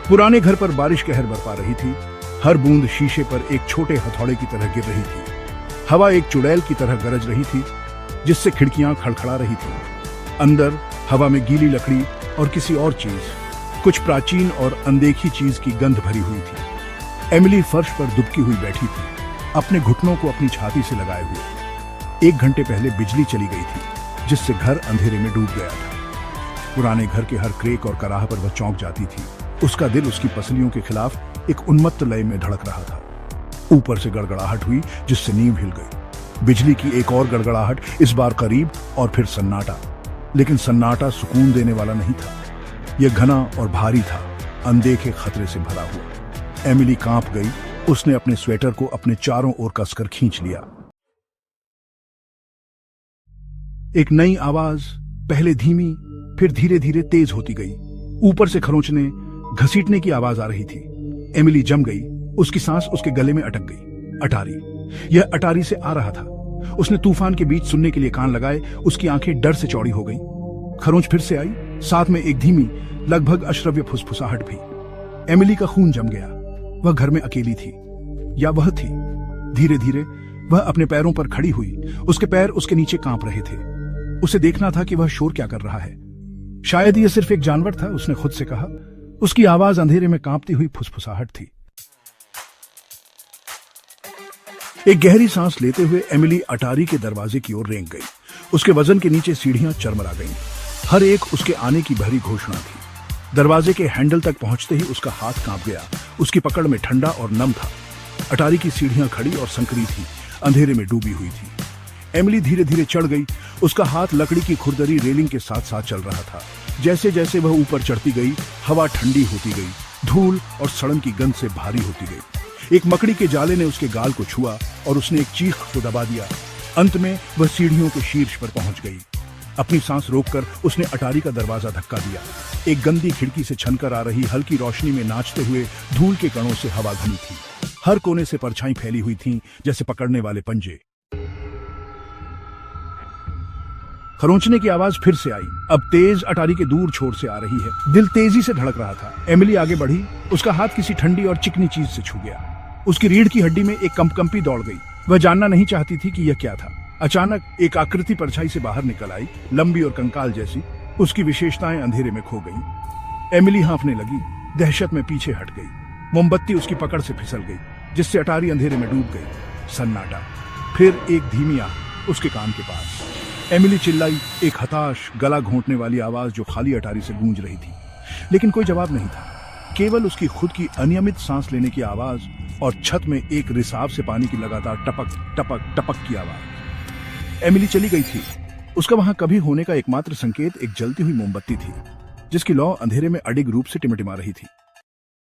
पुराने घर पर बारिश कहर बरपा रही थी। हर बूंद शीशे पर एक छोटे हथौड़े की तरह गिर रही थी। हवा एक चुड़ैल की तरह गरज रही थी, जिससे खिड़कियां खड़खड़ा रही थी। अंदर हवा में गीली लकड़ी और किसी और चीज, कुछ प्राचीन और अनदेखी चीज की गंध भरी हुई थी। एमिली फर्श पर दुबकी हुई बैठी थी, अपने घुटनों को अपनी छाती से लगाए हुए। 1 घंटे पहले बिजली चली गई थी, जिससे घर अंधेरे में डूब गया था। पुराने घर के हर क्रेक और कराह पर वह चौंक जाती थी। उसका दिल उसकी पसलियों के खिलाफ एक उन्मत्त लय में धड़क रहा था। ऊपर से गड़गड़ाहट हुई, जिससे नींव हिल गई। बिजली की एक और गड़गड़ाहट, इस बार करीब, और फिर सन्नाटा। लेकिन सन्नाटा सुकून देने वाला नहीं था। यह घना और भारी था, अनदेखे खतरे से भरा हुआ। एमिली कांप गई। उसने अपने स्वेटर को अपने चारों ओर कसकर खींच लिया। एक नई आवाज, पहले धीमी, फिर धीरे धीरे तेज होती गई। ऊपर से खरोंचने, घसीटने की आवाज आ रही थी। एमिली जम गई। उसकी सांस उसके गले में अटक गई। अटारी, यह अटारी से आ रहा था। उसने तूफान के बीच सुनने के लिए कान लगाए। उसकी आंखें डर से चौड़ी हो गईं। खरोंच फिर से आई, साथ में एक धीमी, लगभग अश्रव्य फुसफुसाहट भी। एमिली का खून जम गया। वह घर में अकेली थी, या वह थी। धीरे धीरे वह अपने पैरों पर खड़ी हुई। उसके पैर उसके नीचे कांप रहे थे। उसे देखना था कि वह शोर क्या कर रहा है। शायद यह सिर्फ एक जानवर था, उसने खुद से कहा। उसकी आवाज अंधेरे में कांपती हुई फुसफुसाहट थी। एक गहरी सांस लेते हुए एमिली अटारी के दरवाजे की ओर रेंग गई। उसके वजन के नीचे सीढ़ियां चरमरा गईं। हर एक उसके आने की भरी घोषणा थी। दरवाजे के हैंडल तक पहुंचते ही उसका हाथ कांप गया। उसकी पकड़ में ठंडा और नम था। अटारी की सीढ़ियां खड़ी और संकरी थी, अंधेरे में डूबी हुई थी। एमिली धीरे धीरे चढ़ गई। उसका हाथ लकड़ी की खुरदरी रेलिंग के साथ साथ चल रहा था। जैसे जैसे वह ऊपर चढ़ती गई, हवा ठंडी होती गई। धूल और सड़न की गंध से भारी होती गई। एक मकड़ी के जाले ने उसके गाल को छुआ और उसने एक चीख को दबा दिया। अंत में वह सीढ़ियों के शीर्ष पर पहुंच गई। अपनी सांस रोककर उसने अटारी का दरवाजा धक्का दिया। एक गंदी खिड़की से छनकर आ रही हल्की रोशनी में नाचते हुए धूल के कणों से हवा घनी थी। हर कोने से परछाई फैली हुई थी, जैसे पकड़ने वाले पंजे। खरोंचने की आवाज फिर से आई, अब तेज, अटारी के दूर छोर से आ रही है। दिल तेजी से धड़क रहा था। एमिली आगे बढ़ी। उसका हाथ किसी ठंडी और चिकनी चीज से छू गया। उसकी रीढ़ की हड्डी में एक कंपकंपी दौड़ गई। वह जानना नहीं चाहती थी कि यह क्या था। अचानक एक आकृति परछाई से बाहर निकल आई, लंबी और कंकाल जैसी। उसकी विशेषताएं अंधेरे में खो गईं। एमिली हाँफने लगी, दहशत में पीछे हट गई। मोमबत्ती उसकी पकड़ से फिसल गई, जिससे अटारी अंधेरे में डूब गई। सन्नाटा, फिर एक धीमी आह उसके कान के पास। एमिली चिल्लाई, एक हताश, गला घोंटने वाली आवाज जो खाली अटारी से गूंज रही थी। लेकिन कोई जवाब नहीं था, केवल उसकी खुद की अनियमित सांस लेने की आवाज और छत में एक रिसाव से पानी की लगातार टपक टपक टपक की आवाज। एमिली चली गई थी। उसका वहां कभी होने का एकमात्र संकेत एक जलती हुई मोमबत्ती थी, जिसकी लौ अंधेरे में अडिग रूप से टिमटिमा रही थी।